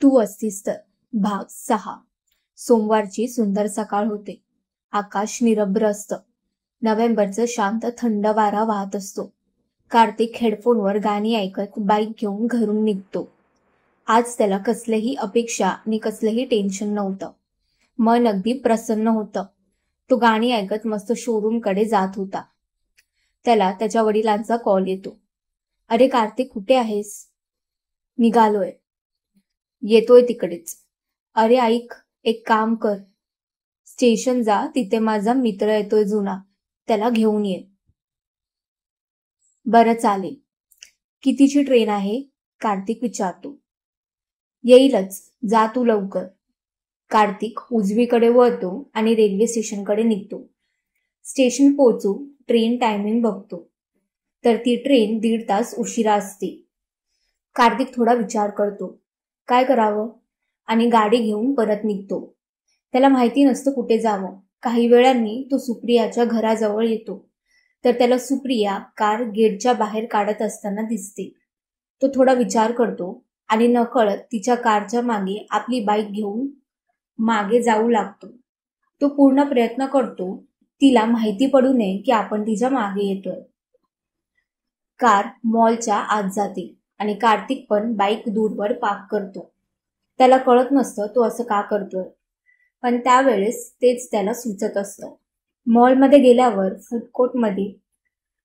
तू असतीस तर भाग 6. सोमवारची सुंदर सकाळ होते. आकाश निरभ्र असतं. नोव्हेंबरचं शांत थंड वारा वाहत असतो. कार्तिक हेडफोनवर गाणी ऐकत बाईक घेऊन घरून निघतो. आज त्याला कसलीही अपेक्षा आणि कसलंही टेन्शन नव्हतं. मन अगदी प्रसन्न होतं. तो गाणी ऐकत मस्त शोरूमकडे जात होता. त्याला त्याच्या वडिलांचा कॉल येतो. अरे कार्तिक, कुठे आहेस? निघालोय. येतोय तिकडेच. अरे ऐक, एक काम कर, स्टेशन जा, तिथे माझा मित्र येतोय जुना, त्याला घेऊन ये. बरं चालेल. कितीची ट्रेन आहे? कार्तिक विचारतो. येईलच, जा तू लवकर. कार्तिक उजवीकडे वळतो आणि रेल्वे स्टेशनकडे निघतो. स्टेशन पोहोचू ट्रेन टायमिंग बघतो तर ती ट्रेन 1.5 तास उशिरा असते. कार्तिक थोडा विचार करतो, काय करावं, आणि गाडी घेऊन परत निघतो. त्याला माहिती नसतं कुठे जावं. काही वेळांनी तो सुप्रियाच्या घराजवळ येतो तर त्याला सुप्रिया कार गेटच्या बाहेर काढत असताना दिसते. तो थोडा विचार करतो आणि नकळत तिच्या कारच्या मागे आपली बाईक घेऊन मागे जाऊ लागतो. तो पूर्ण प्रयत्न करतो तिला माहिती पडू नये की आपण तिच्या मागे येतोय. कार मॉलच्या आत जाते आणि कार्तिक पण बाईक दूरवर पार्क करतो. त्याला कळत नसतं तो असं का करतोय, पण त्यावेळेस तेच त्याला सुचत असतं. मॉलमध्ये गेल्यावर फूड कोर्टमध्ये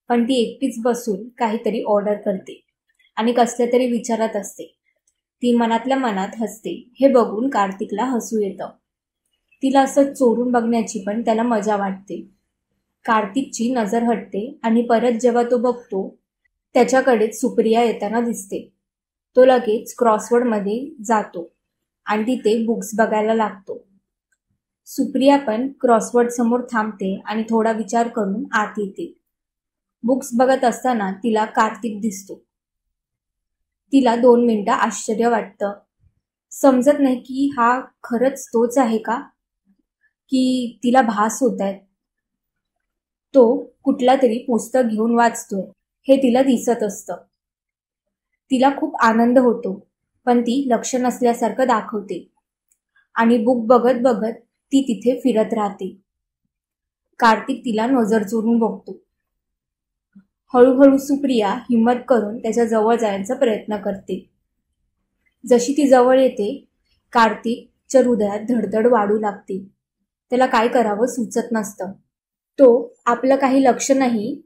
पण ती एकटीच बसून काहीतरी ऑर्डर करते आणि कसल्या तरी विचारात असते. ती मनातल्या मनात हसते. हे बघून कार्तिकला हसू येतं. तिला असं चोरून बघण्याची पण त्याला मजा वाटते. कार्तिकची नजर हटते आणि परत जेव्हा तो बघतो त्याच्याकडेच सुप्रिया येताना दिसते. तो लगेच क्रॉसवर्डमध्ये जातो आणि तिथे बुक्स बघायला लागतो. सुप्रिया पण क्रॉसवर्ड समोर थांबते आणि थोडा विचार करून आत येते. बुक्स बघत असताना तिला कार्तिक दिसतो. तिला 2 मिनिटं आश्चर्य वाटतं. समजत नाही की हा खरंच तोच आहे का, की तिला भास होत आहेत. तो कुठला तरी पुस्तक घेऊन वाचतोय हे तिला दिसत असतं. तिला खूप आनंद होतो, पण ती लक्ष नसल्यासारखं दाखवते आणि बुक बघत बघत ती तिथे फिरत राहते. कार्तिक तिला नजर चोरून बघतो. हळूहळू सुप्रिया हिम्मत करून त्याच्या जवळ जायचा प्रयत्न करते. जशी ती जवळ येते कार्तिकच्या हृदयात धडधड वाढू लागते. त्याला काय करावं सुचत नसतं. तो आपलं काही लक्ष नाही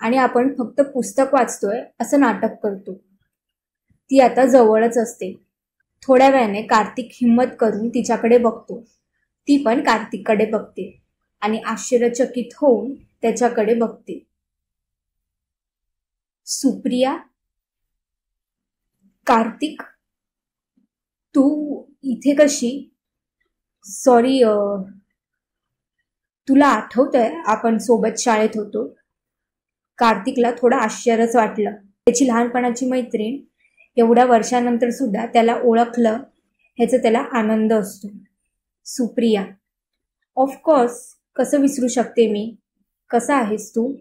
आणि आपण फक्त पुस्तक वाचतोय असं नाटक करतो. ती आता जवळच असते. थोड्या वेळाने कार्तिक हिम्मत करून तिच्याकडे बघतो. ती पण कार्तिककडे बघते आणि आश्चर्यचकित होऊन त्याच्याकडे बघते. सुप्रिया, कार्तिक, तू इथे कशी? सॉरी, तुला आठवतंय आपण सोबत शाळेत होतो? कार्तिकला थोडं आश्चर्यच वाटलं. त्याची लहानपणाची मैत्रीण एवढ्या वर्षानंतर सुद्धा त्याला ओळखलं ह्याचा त्याला आनंद असतो. सुप्रिया, ऑफकोर्स, कसं विसरू शकते मी. कसा आहेस तू?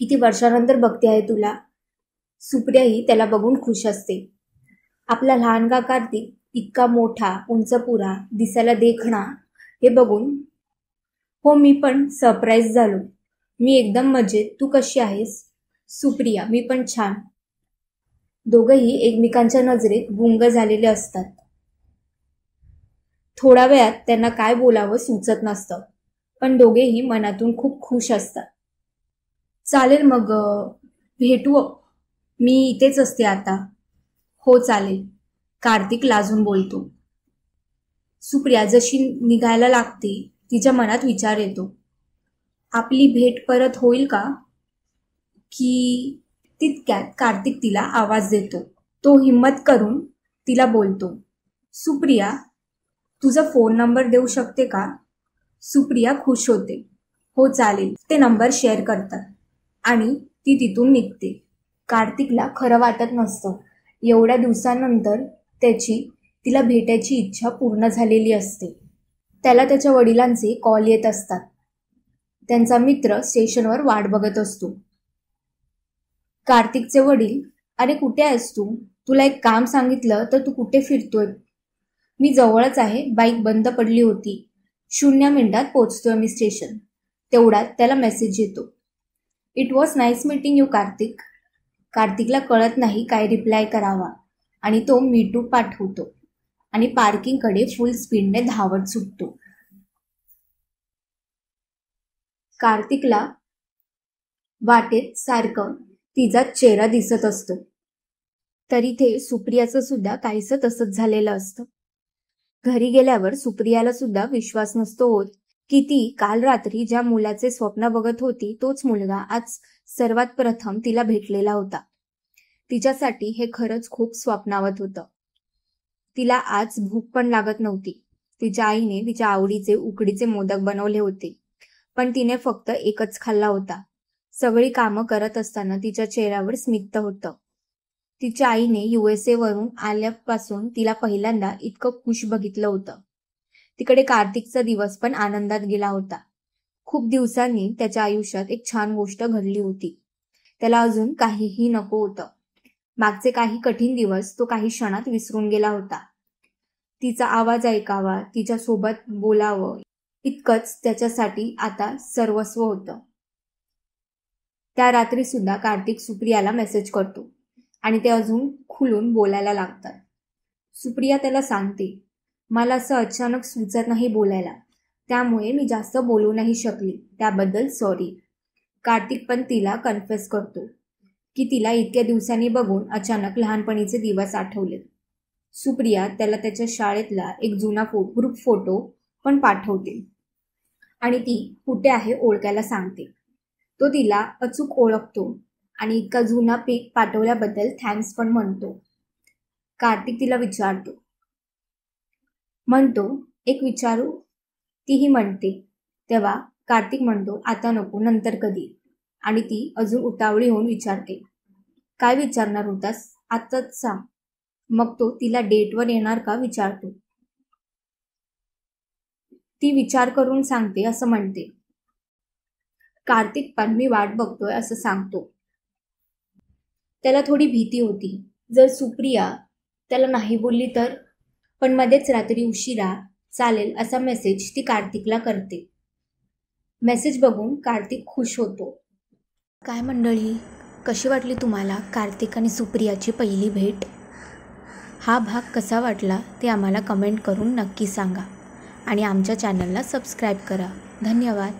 किती वर्षानंतर बघते आहे तुला. सुप्रियाही त्याला बघून खुश असते. आपला लहानगा कार्तिक इतका मोठा, उंचपुरा, दिसायला देखणा हे बघून हो मी पण सरप्राईज झालो. मी एकदम मजेत. तू कशी आहेस? सुप्रिया, मी पण छान. दोघंही एकमेकांच्या नजरेत गुंग झालेले असतात. थोड्या वेळात त्यांना काय बोलावं सुचत नसतं, पण दोघेही मनातून खूप खुश असतात. चालेल मग भेटू. मी इथेच असते आता. हो चालेल, कार्तिक लाजून बोलतो. सुप्रिया जशी निघायला लागते तिच्या मनात विचार येतो, आपली भेट परत होईल का? की तितक्यात कार्तिक तिला आवाज देतो. तो हिम्मत करून तिला बोलतो, सुप्रिया, तुझा फोन नंबर देऊ शकते का? सुप्रिया खुश होते. हो चालेल. ते नंबर शेअर करतात आणि ती तिथून निघते. कार्तिकला खरं वाटत नसतं. एवढ्या दिवसानंतर त्याची तिला भेटायची इच्छा पूर्ण झालेली असते. त्याला त्याच्या वडिलांचे कॉल येत असतात. त्यांचा मित्र स्टेशनवर वाट बघत असतो. कार्तिकचे वडील, अरे कुठे आहेस तू? तुला एक काम सांगितलं तर तू कुठे फिरतोय? मी जवळच आहे, बाईक बंद पडली होती. 0 मिनिटात पोहोचतोय मी स्टेशन. तेवढ्यात त्याला मेसेज येतो. It was nice meeting you Kartik. कार्तिकला कळत नाही काय रिप्लाय करावा आणि तो मी टू पाठवतो आणि पार्किंगकडे फुल स्पीडने धावत सुटतो. कार्तिकला वाटेत सारखं तिचा चेहरा दिसत असतो. तरी ते सुप्रियाचं सुद्धा काहीसं तसंच झालेलं असतं. घरी गेल्यावर सुप्रियाला सुद्धा विश्वास नसतो होत की ती काल रात्री ज्या मुलाचे स्वप्न बघत होती तोच मुलगा आज सर्वात प्रथम तिला भेटलेला होता. तिच्यासाठी हे खरंच खूप स्वप्नावत होतं. तिला आज भूक पण लागत नव्हती. तिच्या आईने तिच्या आवडीचे उकडीचे मोदक बनवले होते, पण तिने फक्त एकच खाल्ला होता. सगळी कामं करत असताना तिच्या चेहऱ्यावर स्मित होतं. तिच्या आईने USA वरून आल्यापासून तिला पहिल्यांदा इतकं खुश बघितलं होतं. तिकडे कार्तिकचा दिवस पण आनंदात गेला होता. खूप दिवसांनी त्याच्या आयुष्यात एक छान गोष्ट घडली होती. त्याला अजून काहीही नको होतं. मागचे काही कठीण दिवस तो काही क्षणात विसरून गेला होता. तिचा आवाज ऐकावा, तिच्यासोबत बोलावं, इतकंच त्याच्यासाठी आता सर्वस्व होतं. त्या रात्री सुद्धा कार्तिक सुप्रियाला मेसेज करतो आणि ते अजून खुलून बोलायला लागतात. सुप्रिया त्याला सांगते, मला असं अचानक सुचत नाही बोलायला, त्यामुळे मी जास्त बोलू नाही शकली, त्याबद्दल सॉरी. कार्तिक पण तिला कन्फेस करतो की तिला इतक्या दिवसांनी बघून अचानक लहानपणीचे दिवस आठवले. सुप्रिया त्याला त्याच्या शाळेतला एक जुना ग्रुप फोटो पण पाठवते आणि ती कुठे आहे ओळखायला सांगते. तो तिला अचूक ओळखतो आणि इतका जुना पिक पाठवल्याबद्दल थँक्स पण म्हणतो. कार्तिक तिला म्हणतो एक विचारू, तीही म्हणते. तेव्हा कार्तिक म्हणतो, आता नको, नंतर कधी. आणि ती अजून उतावळी होऊन विचारते, काय विचारणार होतास, आताच सांग. मग तो तिला डेटवर येणार का विचारतो. ती विचार करून सांगते असं म्हणते. कार्तिक पण मी वाट बघतोय असं सांगतो. त्याला थोडी भीती होती, जर सुप्रिया त्याला नाही बोलली तर. पण मध्येच रात्री उशिरा चालेल असा मेसेज ती कार्तिकला करते. मेसेज बघून कार्तिक खुश होतो. काय मंडळी, कशी वाटली तुम्हाला कार्तिक आणि सुप्रियाची पहिली भेट? हा भाग कसा वाटला ते आम्हाला कमेंट करून नक्की सांगा आणि आमच्या चॅनलला सबस्क्राईब करा. धन्यवाद.